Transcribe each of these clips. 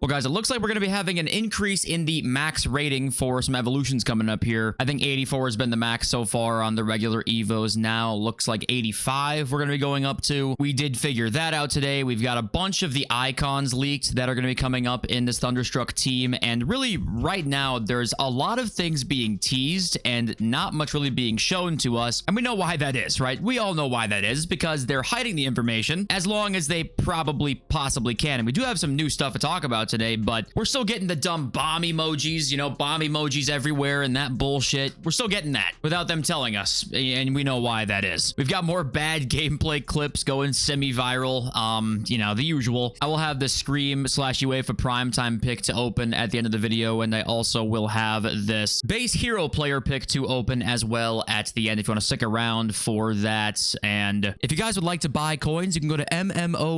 Well, guys, it looks like we're going to be having an increase in the max rating for some evolutions coming up here. I think 84 has been the max so far on the regular Evos. Now looks like 85 we're going to be going up to. We did figure that out today. We've got a bunch of the icons leaked that are going to be coming up in this Thunderstruck team. And really, right now, there's a lot of things being teased and not much really being shown to us. And we know why that is, right? We all know why that is, because they're hiding the information as long as they possibly can. And we do have some new stuff to talk about today, but we're still getting the dumb bomb emojis, bomb emojis everywhere and that bullshit. We're still getting that without them telling us, and we know why that is. We've got more bad gameplay clips going semi-viral, the usual. I will have the Scream/UEFA primetime pick to open at the end of the video, and I also will have this base hero player pick to open as well at the end if you want to stick around for that. And if you guys would like to buy coins, you can go to mmoxp.com.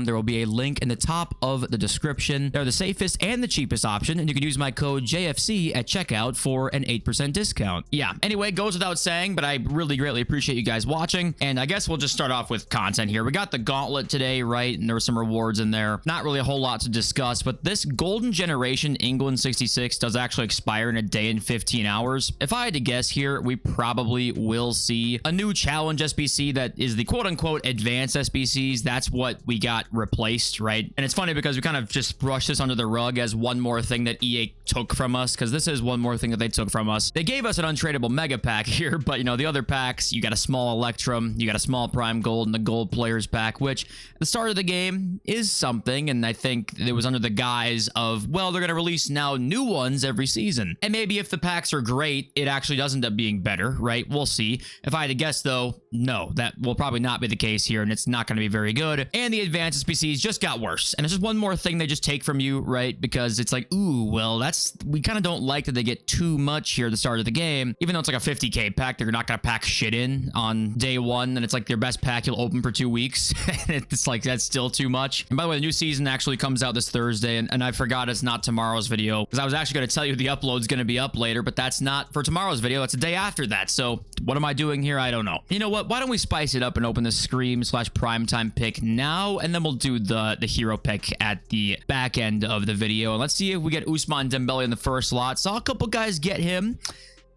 There will be a link in the top of the description. They're the safest and the cheapest option, and you can use my code JFC at checkout for an 8% discount. Yeah, anyway, goes without saying, but I really greatly appreciate you guys watching, and I guess we'll just start off with content here. We got the gauntlet today, right? And there were some rewards in there. Not really a whole lot to discuss, but this Golden Generation England 66 does actually expire in a day and 15 hours. If I had to guess here, we probably will see a new challenge SBC that is the quote-unquote advanced SBCs. That's what we got replaced, right? And it's funny because we kind of just brushed this under the rug as one more thing that EA took from us, because this is one more thing that they took from us. They gave us an untradeable mega pack here, but the other packs, you got a small Electrum, you got a small Prime Gold, and the Gold Players pack, which at the start of the game is something, and I think it was under the guise of, well, they're going to release now new ones every season. And maybe if the packs are great, it actually does end up being better, right? We'll see. If I had to guess, though, no, that will probably not be the case here, and it's not going to be very good. And the advanced SBCs just got worse, and it's just one more thing they just take from you, right? Because it's like, ooh, well, we kind of don't like that they get too much here at the start of the game. Even though it's like a 50k pack, they're not going to pack shit in on day one, and it's like their best pack you'll open for 2 weeks. And it's like, that's still too much. And by the way, the new season actually comes out this Thursday, and I forgot it's not tomorrow's video, because I was actually going to tell you the upload's going to be up later, but that's not for tomorrow's video. That's a day after that. So what am I doing here? I don't know. You know what? Why don't we spice it up and open the Scream/primetime pick now, and then we'll do the hero pick at the back end of the video. And let's see if we get Ousmane Dembele in the first slot. Saw a couple guys get him.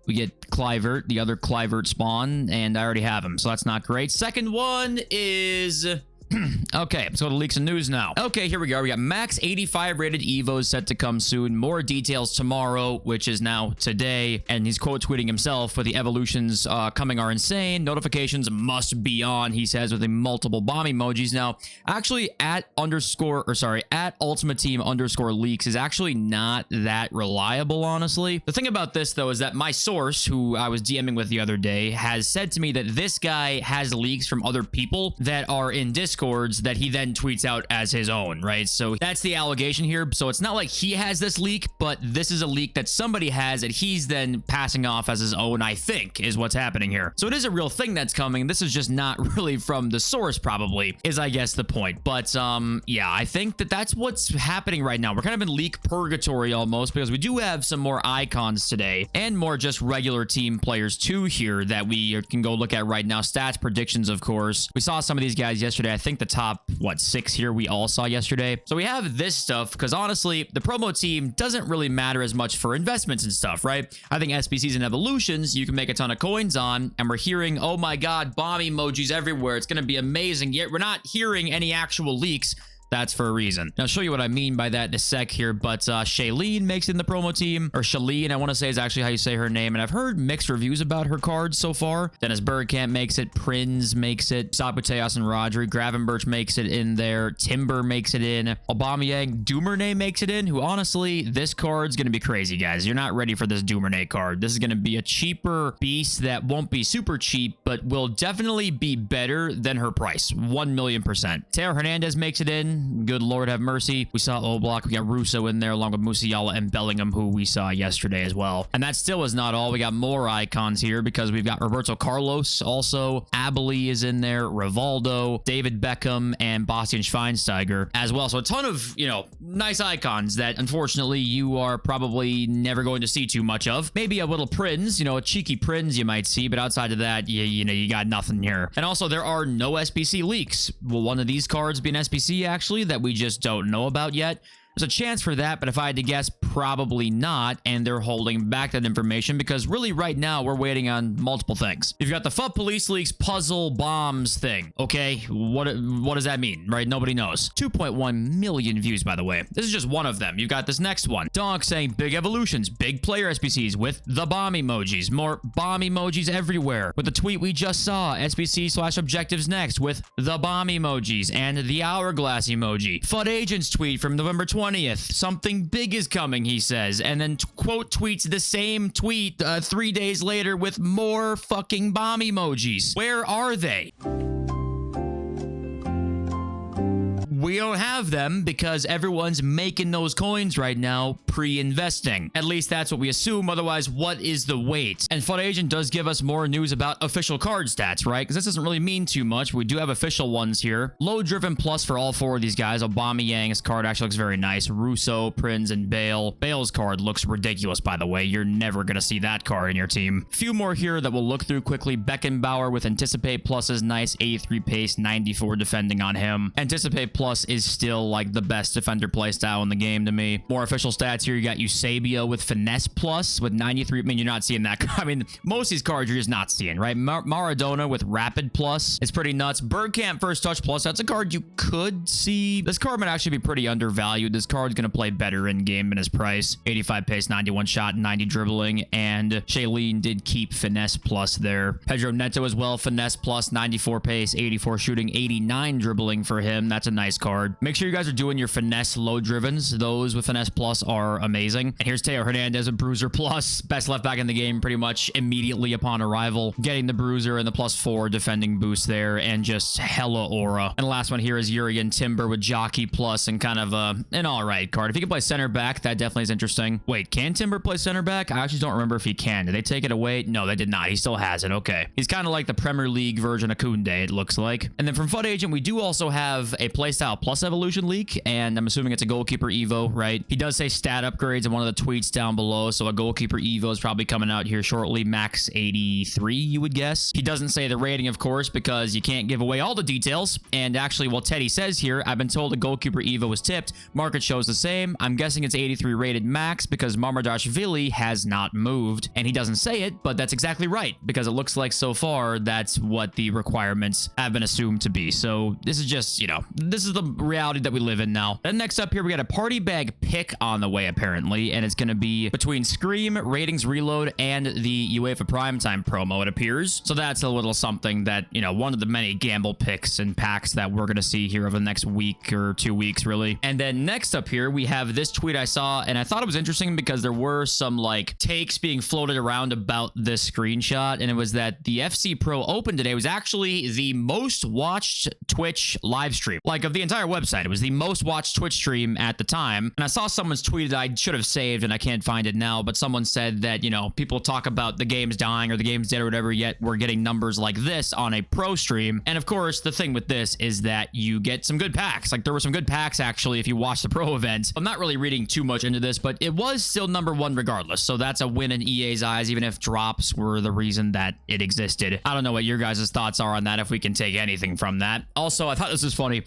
We get Clivert, the other Clivert spawn, and I already have him, so that's not great. Second one is... Okay, let's go to leaks and news now. Okay, here we go. We got max 85 rated Evos set to come soon. More details tomorrow, which is now today. And he's quote tweeting himself, but the evolutions coming are insane. Notifications must be on, he says, with the multiple bomb emojis. Now, actually, at Ultimate Team _leaks is actually not that reliable, honestly. The thing about this, though, is that my source, who I was DMing with the other day, has said to me that this guy has leaks from other people that are in Discords that he then tweets out as his own, right? So that's the allegation here. So it's not like he has this leak, but this is a leak that somebody has that he's then passing off as his own, I think, is what's happening here. So it is a real thing that's coming. This is just not really from the source, probably, is I guess the point. But yeah, I think that's what's happening right now. We're kind of in leak purgatory almost, because we do have some more icons today and more just regular team players too here that we can go look at right now. Stats, predictions, of course. We saw some of these guys yesterday. I think the top, 6 here we all saw yesterday. So we have this stuff because honestly, the promo team doesn't really matter as much for investments and stuff, right? I think SBCs and evolutions, you can make a ton of coins on, and we're hearing, oh my God, bomb emojis everywhere. It's going to be amazing. Yet we're not hearing any actual leaks. That's for a reason. Now, I'll show you what I mean by that in a sec here, but Shailene makes it in the promo team, or Shailene, I want to say is actually how you say her name, and I've heard mixed reviews about her cards so far. Dennis Bergkamp makes it, Prinz makes it, Sabuteos and Rodri, Gravenberch makes it in there, Timber makes it in, Aubameyang, Duvernay makes it in, who honestly, this card's going to be crazy, guys. You're not ready for this Duvernay card. This is going to be a cheaper beast that won't be super cheap, but will definitely be better than her price, 1,000,000%. Teo Hernandez makes it in. Good Lord have mercy. We saw Oblak. We got Russo in there along with Musiala and Bellingham, who we saw yesterday as well. And that still is not all. We got more icons here because we've got Roberto Carlos also. Abeli is in there. Rivaldo, David Beckham, and Bastian Schweinsteiger as well. So a ton of, nice icons that unfortunately you are probably never going to see too much of. Maybe a little Prinz, a cheeky Prinz you might see, but outside of that, you got nothing here. And also there are no SBC leaks. Will one of these cards be an SBC actually? actually, that we just don't know about yet. There's a chance for that, but if I had to guess, probably not, and they're holding back that information because really right now we're waiting on multiple things. You've got the FUT Police Leaks puzzle bombs thing. Okay, what does that mean, right? Nobody knows. 2.1 million views, by the way. This is just one of them. You've got this next one. Donk saying big evolutions, big player SBCs with the bomb emojis. More bomb emojis everywhere. With the tweet we just saw, SBC/objectives next with the bomb emojis and the hourglass emoji. FUT Agents tweet from November 20th. Something big is coming, he says, and then quote tweets the same tweet 3 days later with more fucking bomb emojis. Where are they? We don't have them because everyone's making those coins right now, pre-investing. At least that's what we assume. Otherwise, what is the wait? And FUT Agent does give us more news about official card stats, right? Because this doesn't really mean too much. We do have official ones here. Low driven plus for all 4 of these guys. Aubameyang's card actually looks very nice. Russo, Prinz, and Bale. Bale's card looks ridiculous, by the way. You're never going to see that card in your team. Few more here that we'll look through quickly. Beckenbauer with Anticipate Plus is nice. 83 pace, 94 defending on him. Anticipate Plus is still like the best defender playstyle in the game to me. More official stats here. You got Eusebio with Finesse Plus with 93. I mean, you're not seeing that. I mean, most of these cards you're just not seeing, right? Maradona with Rapid Plus is pretty nuts. Bergkamp First Touch Plus. That's a card you could see. This card might actually be pretty undervalued. This card's going to play better in game than his price. 85 pace, 91 shot, 90 dribbling. And Shailene did keep Finesse Plus there. Pedro Neto as well. Finesse Plus, 94 pace, 84 shooting, 89 dribbling for him. That's a nice card. Make sure you guys are doing your Finesse low drivens. Those with Finesse Plus are amazing. And here's Teo Hernandez with Bruiser Plus. Best left back in the game pretty much immediately upon arrival. Getting the Bruiser and the +4 defending boost there and just hella aura. And the last one here is Jurgen Timber with Jockey Plus and kind of an alright card. If he can play center back, that definitely is interesting. Wait, can Timber play center back? I actually don't remember if he can. Did they take it away? No, they did not. He still has it. Okay. He's kind of like the Premier League version of Koundé, it looks like. And then from FUT Agent, we do also have a playstyle plus evolution leak, and I'm assuming it's a goalkeeper evo, right? He does say stat upgrades in one of the tweets down below, so a goalkeeper evo is probably coming out here shortly. Max 83, you would guess. He doesn't say the rating, of course, because you can't give away all the details. And actually, what Teddy says here, I've been told the goalkeeper evo was tipped. Market shows the same. I'm guessing it's 83 rated max because Mamardashvili has not moved. And he doesn't say it, but that's exactly right, because it looks like so far that's what the requirements have been assumed to be. So this is just, you know, this is the reality that we live in now. Then next up here, we got a party bag pick on the way, apparently, and it's going to be between Scream, Ratings Reload, and the UEFA Primetime promo, it appears. So that's a little something that, you know, one of the many gamble picks and packs that we're going to see here over the next week or 2 weeks, really. And then next up here, we have this tweet I saw, and I thought it was interesting because there were some, like, takes being floated around about this screenshot, and it was that the FC Pro Open today was actually the most watched Twitch live stream, like, of the entire website. It was the most watched Twitch stream at the time. And I saw someone's tweet that I should have saved and I can't find it now, but someone said that, you know, people talk about the game's dying or the game's dead or whatever, yet we're getting numbers like this on a pro stream. And of course, the thing with this is that you get some good packs. Like, there were some good packs actually if you watch the pro event. I'm not really reading too much into this, but it was still #1 regardless. So that's a win in EA's eyes, even if drops were the reason that it existed. I don't know what your guys' thoughts are on that, if we can take anything from that. Also, I thought this was funny.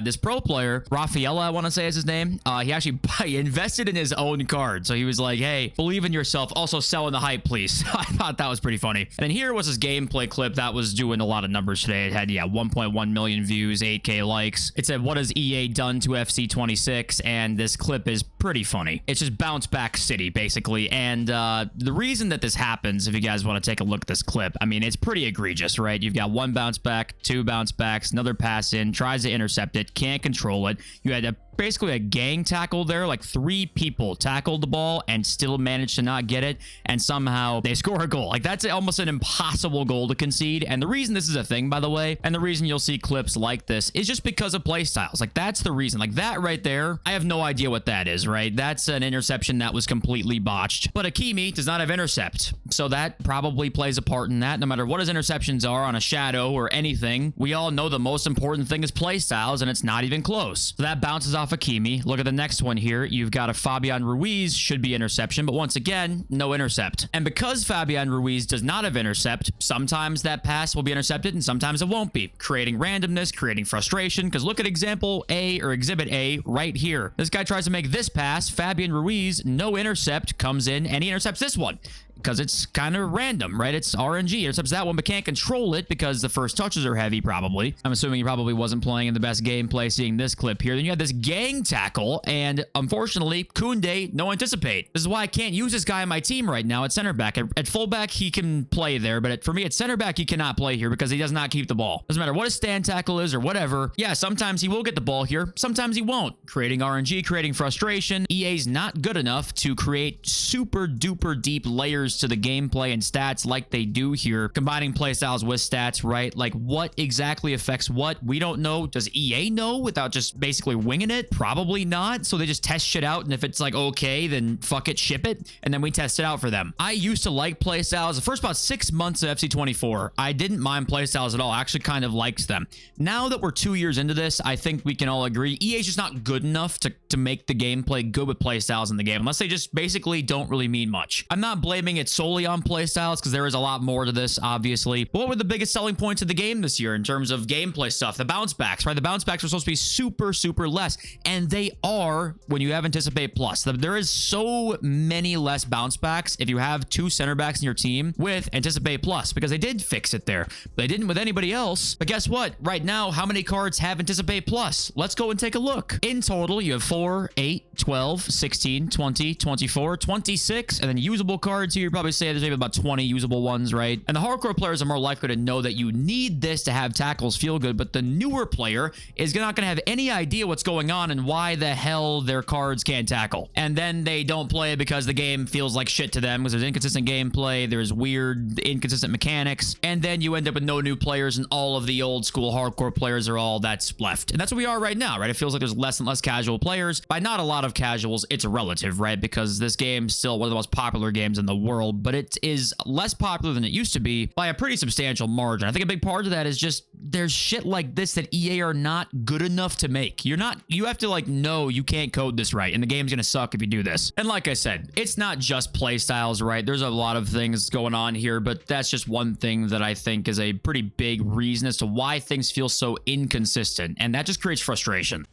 This pro player, Rafaela, I want to say is his name, he actually invested in his own card. So he was like, hey, believe in yourself. Also sell in the hype, please. I thought that was pretty funny. And then here was his gameplay clip that was doing a lot of numbers today. It had, yeah, 1.1 million views, 8K likes. It said, what has EA done to FC 26? And this clip is pretty funny. It's just bounce back city, basically. And the reason that this happens, if you guys want to take a look at this clip, I mean, it's pretty egregious, right? You've got 1 bounce back, 2 bounce backs, another pass in, tries to intercept it, can't control it. You had basically a gang tackle there, like 3 people tackled the ball and still managed to not get it, and somehow they score a goal. Like, that's almost an impossible goal to concede. And the reason this is a thing, by the way, and the reason you'll see clips like this is just because of play styles. Like, that's the reason. Like, that right there, I have no idea what that is, right? That's an interception that was completely botched. But Hakimi does not have intercept, so that probably plays a part in that. No matter what his interceptions are on a shadow or anything, we all know the most important thing is play styles, and it's not even close. So that bounces off off Hakimi. Look at the next one here. You've got a Fabian Ruiz, should be interception, but once again, no intercept. And because Fabian Ruiz does not have intercept, sometimes that pass will be intercepted and sometimes it won't be, creating randomness, creating frustration. Because look at example A or exhibit A right here. This guy tries to make this pass. Fabian Ruiz, no intercept, comes in and he intercepts this one. Because it's kind of random, right? It's RNG. Intercepts that one, but can't control it because the first touches are heavy, probably. I'm assuming he probably wasn't playing in the best gameplay seeing this clip here. Then you have this gang tackle, and unfortunately, Koundé, no anticipate. This is why I can't use this guy on my team right now at center back. At fullback, he can play there, but for me, at center back, he cannot play here because he does not keep the ball. Doesn't matter what his stand tackle is or whatever. Yeah, sometimes he will get the ball here. Sometimes he won't. Creating RNG, creating frustration. EA's not good enough to create super duper deep layers to the gameplay and stats like they do here, combining playstyles with stats, right? Like what exactly affects what? We don't know. Does EA know without just basically winging it? Probably not. So they just test shit out, and if it's like okay, then fuck it, ship it, and then we test it out for them. I used to like playstyles. The first about 6 months of FC24, I didn't mind playstyles at all. I actually kind of liked them. Now that we're 2 years into this, I think we can all agree EA's just not good enough to make the gameplay good with playstyles in the game, unless they just basically don't really mean much. I'm not blaming it solely on playstyles because there is a lot more to this, obviously. But what were the biggest selling points of the game this year in terms of gameplay stuff? The bounce backs, right? The bounce backs are supposed to be super, super less, and they are when you have Anticipate Plus. There is so many less bounce backs if you have 2 center backs in your team with Anticipate Plus, because they did fix it there. They didn't with anybody else. But guess what? Right now, how many cards have Anticipate Plus? Let's go and take a look. In total, you have 4, 8, 12, 16, 20, 24, 26, and then usable cards here. You probably say there's maybe about 20 usable ones, right? And the hardcore players are more likely to know that you need this to have tackles feel good, but the newer player is not going to have any idea what's going on and why the hell their cards can't tackle. And then they don't play because the game feels like shit to them because there's inconsistent gameplay, there's weird, inconsistent mechanics, and then you end up with no new players and all of the old school hardcore players are all that's left. And that's what we are right now, right? It feels like there's less and less casual players. By not a lot of casuals, it's relative, right? Because this game's still one of the most popular games in the world, but it is less popular than it used to be by a pretty substantial margin. I think a big part of that is just there's shit like this that EA are not good enough to make. You have to like know you can't code this right, and the game's gonna suck if you do this. And like I said, it's not just play styles, right? There's a lot of things going on here, but that's just one thing that I think is a pretty big reason as to why things feel so inconsistent, and that just creates frustration.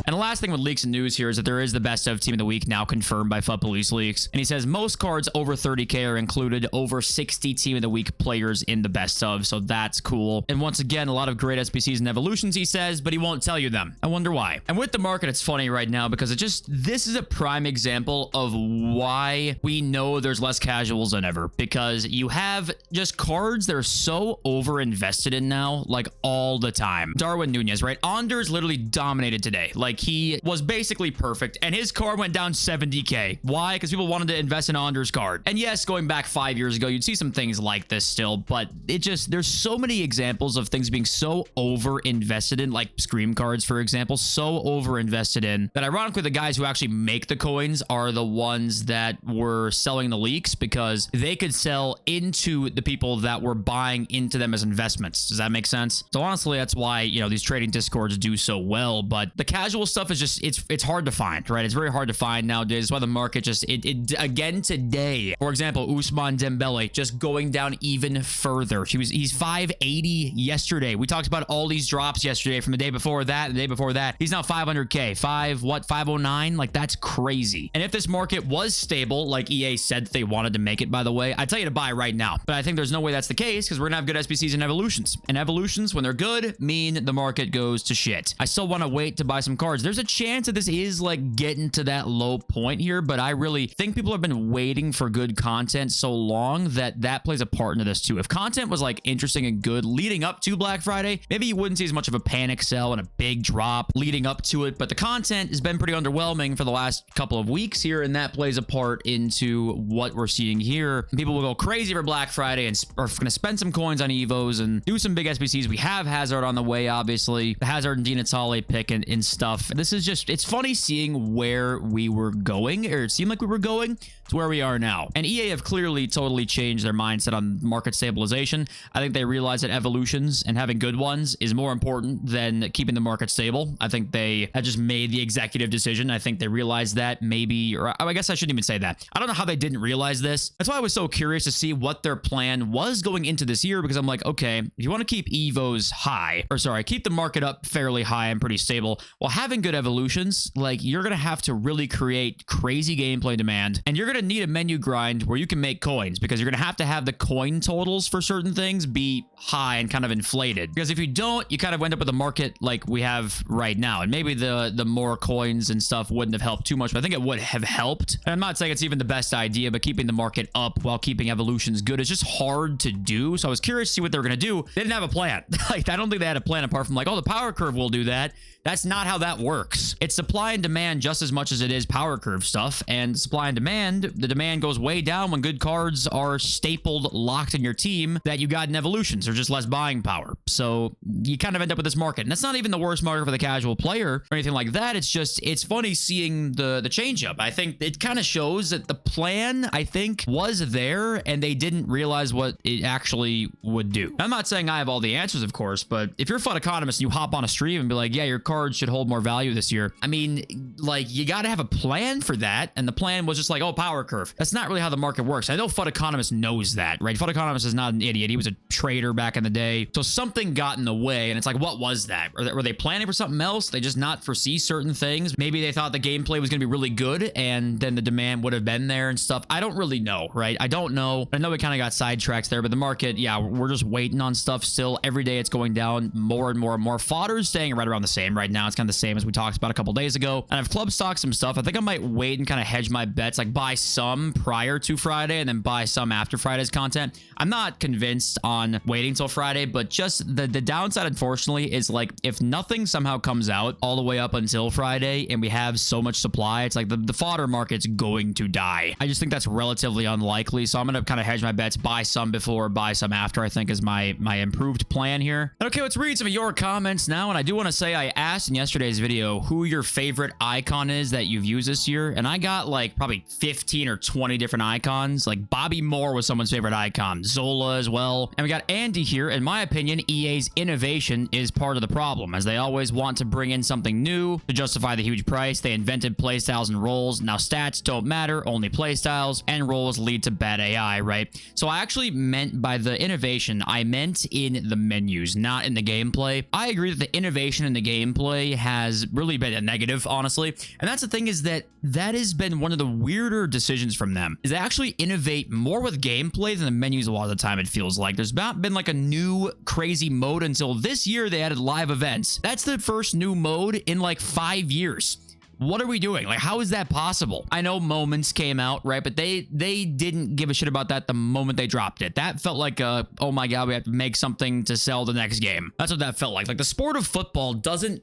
And the last thing with leaks and news here is that there is the best of team of the week now confirmed by FUT Police Leaks. And he says most cards over 30k are included, over 60 team of the week players in the best of. So that's cool. And once again, a lot of great SBCs and evolutions, he says, but he won't tell you them. I wonder why. And with the market, it's funny right now because this is a prime example of why we know there's less casuals than ever, because you have just cards that are so over invested in now, like all the time. Darwin Nunez, right? Anders literally dominated today. Like he was basically perfect and his card went down 70k. Why? Because people wanted to invest in Anders' card. And yes, going back 5 years ago, you'd see some things like this still, but there's so many examples of things being so over invested in, like Scream cards, for example, so over invested in that ironically the guys who actually make the coins are the ones that were selling the leaks because they could sell into the people that were buying into them as investments. Does that make sense? So honestly, that's why, you know, these trading discords do so well, but the casual stuff is just, it's hard to find, right? It's very hard to find nowadays. That's why the market just, again today, for example, Ousmane Dembele just going down even further. He's 580 yesterday. We talked about all these drops yesterday from the day before that, the day before that. He's now 500k, 509? Like that's crazy. And if this market was stable, like EA said they wanted to make it, by the way, I'd tell you to buy right now. But I think there's no way that's the case because we're gonna have good SBCs and evolutions. And evolutions, when they're good, mean the market goes to shit. I still want to wait to buy some cards. There's a chance that this is like getting to that low point here, but I really think people have been waiting for good content so long that plays a part into this too. If content was like interesting and good leading up to Black Friday, maybe you wouldn't see as much of a panic sell and a big drop leading up to it, but the content has been pretty underwhelming for the last couple of weeks here, and that plays a part into what we're seeing here. People will go crazy for Black Friday and are going to spend some coins on Evos and do some big SBCs. We have Hazard on the way, obviously. The Hazard and Dina Tale pick and stuff. This is just, it's funny seeing where we were going, or it seemed like we were going to where we are now. And EA have clearly totally changed their mindset on market stabilization. I think they realize that evolutions and having good ones is more important than keeping the market stable. I think they have just made the executive decision. I think they realized that maybe, or I guess I shouldn't even say that. I don't know how they didn't realize this. That's why I was so curious to see what their plan was going into this year, because I'm like, okay, if you want to keep Evos high, or sorry, keep the market up fairly high and pretty stable, while having good evolutions, like you're going to have to really create crazy gameplay demand, and you're going to need a menu grind where you can make coins, because you're going to have the coin totals for certain things be high and kind of inflated, because if you don't, you kind of end up with a market like we have right now. And maybe the more coins and stuff wouldn't have helped too much, but I think it would have helped. And I'm not saying it's even the best idea, but keeping the market up while keeping evolutions good is just hard to do. So I was curious to see what they were going to do. They didn't have a plan. Like, I don't think they had a plan apart from like, oh, the power curve will do that. That's not how that works. It's supply and demand just as much as it is power curve stuff. And supply and demand, the demand goes way down when good cards are stapled, locked in your team that you got in evolutions. There's just less buying power. So you kind of end up with this market. And that's not even the worst market for the casual player or anything like that. It's just, it's funny seeing the change up. I think it kind of shows that the plan, I think, was there and they didn't realize what it actually would do. I'm not saying I have all the answers, of course, but if you're a FUT economist and you hop on a stream and be like, yeah, your cards should hold more value this year. I mean, like, you got to have a plan for that. And the plan was just like, oh, power curve. That's not really how the market works. I know FUT economist knows that, right? FUT economist is not an idiot. He was a trader back in the day. So something got in the way. And it's like, what was that? Were they planning for something else? They just not foresee certain things. Maybe they thought the gameplay was going to be really good and then the demand would have been there and stuff. I don't really know, right? I don't know. I know we kind of got sidetracked there, but the market, yeah, we're just waiting on stuff still. Every day it's going down more and more and more. Fodder's staying right around the same right now. It's kind of the same as we talked about a couple days ago. And I've club stocked some stuff. I think I might wait and kind of hedge my bets, like buy some prior to Friday and then buy some after Friday's content. I'm not convinced on waiting till Friday, but just the downside, unfortunately, is like if nothing somehow comes out all the way up until Friday and we have so much supply, it's like the fodder market's going to die. I just think that's relatively unlikely. So I'm going to kind of hedge my bets, buy some before, buy some after, I think is my improved plan here. Okay, let's read some of your comments now. And I do want to say I asked in yesterday's video who your favorite icon is that you've used this year. And I got like probably 15 or 20 different icons. Like Bobby Moore was someone's favorite icon. Zola as well. And we got Andy here. In my opinion, EA's innovation is part of the problem, as they always want to bring in something new to justify the huge price. They invented playstyles and roles. Now stats don't matter, only playstyles, and roles lead to bad AI, right? So I actually meant by the innovation, I meant in the menus, not in the gameplay. I agree that the innovation in the gameplay has really been a negative, honestly. And that's the thing, is that has been one of the weirder decisions from them, is they actually innovate more with gameplay than the menus a lot of the time, it feels like. There's not been like a new crazy mode until this year. They added live events. That's the first new mode in like 5 years. What are we doing? Like, how is that possible? I know Moments came out, right? But they didn't give a shit about that the moment they dropped it. That felt like a, oh my God, we have to make something to sell the next game. That's what that felt like. Like, the sport of football doesn't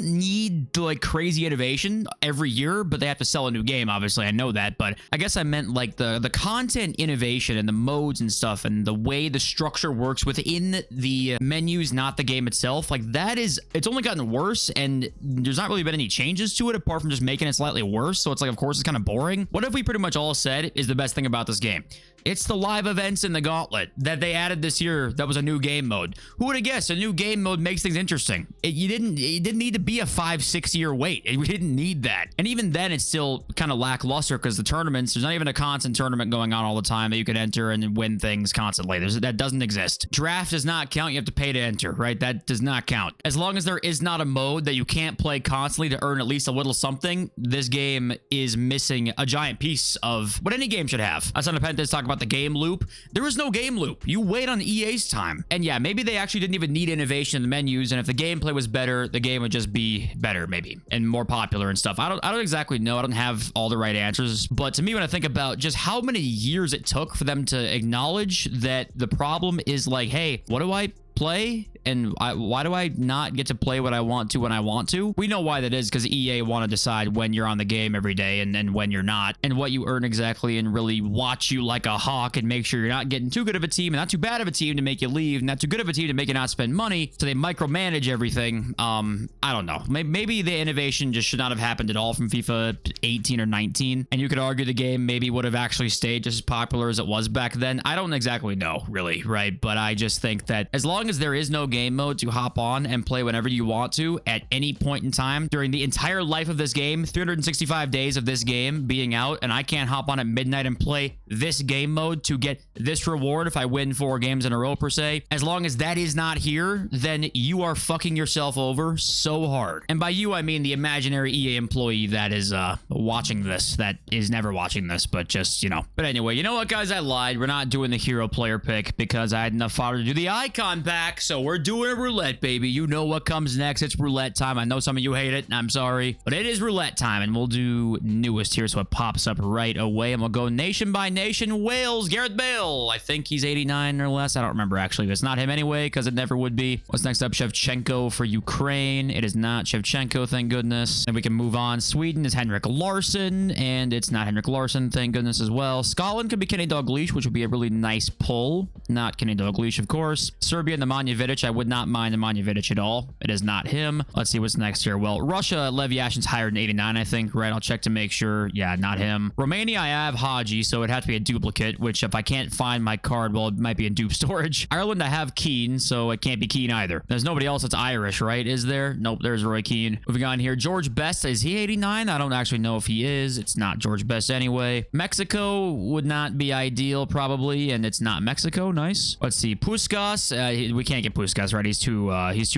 need like crazy innovation every year, but they have to sell a new game, obviously. I know that, but I guess I meant like the content innovation and the modes and stuff and the way the structure works within the menus, not the game itself. Like, it's only gotten worse, and there's not really been any changes to it apart from just making it slightly worse. So it's like, of course, it's kind of boring. What if we pretty much all said is the best thing about this game? It's the live events in the gauntlet that they added this year. That was a new game mode. Who would have guessed a new game mode makes things interesting? It didn't need to be a 5-6 year wait. We didn't need that. And even then, it's still kind of lackluster because the tournaments, there's not even a constant tournament going on all the time that you can enter and win things constantly. That doesn't exist. Draft does not count. You have to pay to enter, right? That does not count. As long as there is not a mode that you can't play constantly to earn at least a little something, this game is missing a giant piece of what any game should have. I saw Nepenthes talk about the game loop. There is no game loop. You wait on EA's time. And yeah, maybe they actually didn't even need innovation in the menus, and if the gameplay was better, the game would just be better, maybe, and more popular and stuff. I don't exactly know. I don't have all the right answers, but to me, when I think about just how many years it took for them to acknowledge that the problem is like, hey, what do I play And why do I not get to play what I want to when I want to? We know why that is, because EA want to decide when you're on the game every day and when you're not, and what you earn exactly, and really watch you like a hawk and make sure you're not getting too good of a team and not too bad of a team to make you leave, and not too good of a team to make you not spend money. So they micromanage everything. I don't know. Maybe the innovation just should not have happened at all from FIFA 18 or 19. And you could argue the game maybe would have actually stayed just as popular as it was back then. I don't exactly know, really, right? But I just think that as long as there is no game mode to hop on and play whenever you want to at any point in time during the entire life of this game, 365 days of this game being out, and I can't hop on at midnight and play this game mode to get this reward if I win 4 games in a row per se, as long as that is not here, then you are fucking yourself over so hard. And by you, I mean the imaginary EA employee that is watching this, that is never watching this, but just, you know. But anyway, you know what, guys? I lied. We're not doing the hero player pick because I had enough fodder to do the icon pack, so we're doing a roulette, baby. You know what comes next. It's roulette time. I know some of you hate it, and I'm sorry, but it is roulette time, and we'll do newest here, so it pops up right away, and we'll go nation by nation. Wales, Gareth Bale. I think he's 89 or less. I don't remember, actually, but it's not him anyway, because it never would be. What's next up? Shevchenko for Ukraine. It is not Shevchenko, thank goodness. And we can move on. Sweden is Henrik Larsson, and it's not Henrik Larsson, thank goodness as well. Scotland could be Kenny Dalglish, which would be a really nice pull. Not Kenny Dalglish, of course. Serbia, Nemanja Vidic. I would not mind Nemanja Vidic at all. It is not him. Let's see what's next here. Well, Russia, Lev Yashin's higher than 89, I think, right? I'll check to make sure. Yeah, not him. Romania, I have Haji, so it'd have to be a duplicate, which if I can't find my card, well, it might be in dupe storage. Ireland, I have Keane, so it can't be Keane either. There's nobody else that's Irish, right? Is there? Nope, there's Roy Keane. Moving on here. George Best, is he 89? I don't actually know if he is. It's not George Best anyway. Mexico would not be ideal, probably, and it's not Mexico. Nice. Let's see. Puskas, we can't get Puskas, right? He's too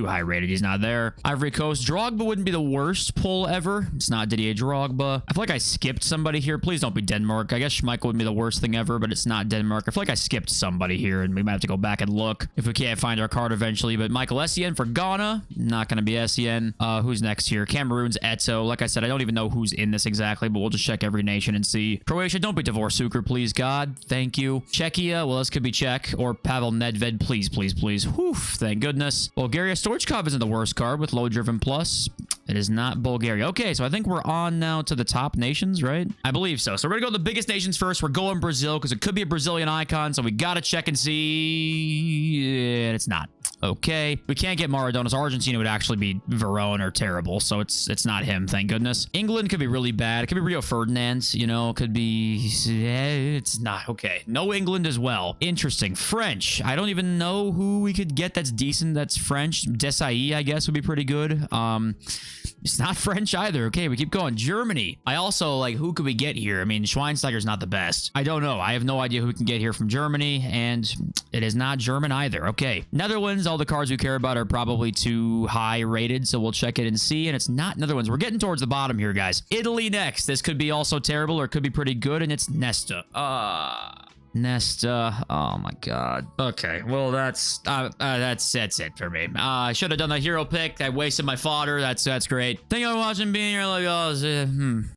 high rated. He's not there. Ivory Coast, Drogba wouldn't be the worst pull ever. It's not Didier Drogba. I feel like I skipped somebody here. Please don't be Denmark. I guess Schmeichel would be the worst thing ever, but it's not Denmark. I feel like I skipped somebody here, and we might have to go back and look if we can't find our card eventually. But Michael Essien for Ghana. Not going to be Essien. Who's next here? Cameroon's Eto. Like I said, I don't even know who's in this exactly, but we'll just check every nation and see. Croatia, don't be Dvorak, please, God. Thank you. Czechia, well, this could be Czech, or Pavel Nedved, please, please, please. Whew, thank goodness. Bulgaria, Stoichkov isn't the worst card with low driven plus. It is not Bulgaria. Okay, so I think we're on now to the top nations, right? I believe so. So we're going to go to the biggest nations first. We're going Brazil because it could be a Brazilian icon, so we got to check and see. And it's not. Okay. We can't get Maradona. So Argentina would actually be Verón or terrible, so it's not him, thank goodness. England could be really bad. It could be Rio Ferdinand, you know, could be... It's not. Okay. No England as well. Interesting. French. I don't even know who we could get that's decent that's French. Desailly, I guess, would be pretty good. It's not French either. Okay, we keep going. Germany. I also, like, who could we get here? I mean, Schweinsteiger's not the best. I don't know. I have no idea who we can get here from Germany, and it is not German either. Okay. Netherlands, all the cards we care about are probably too high rated, so we'll check it and see, and it's not Netherlands. We're getting towards the bottom here, guys. Italy next. This could be also terrible, or it could be pretty good, and it's Nesta. Nesta. Oh my god. Okay, well that's it for me. I should have done the hero pick. I wasted my fodder. That's great. Thank you for watching, being here. Like,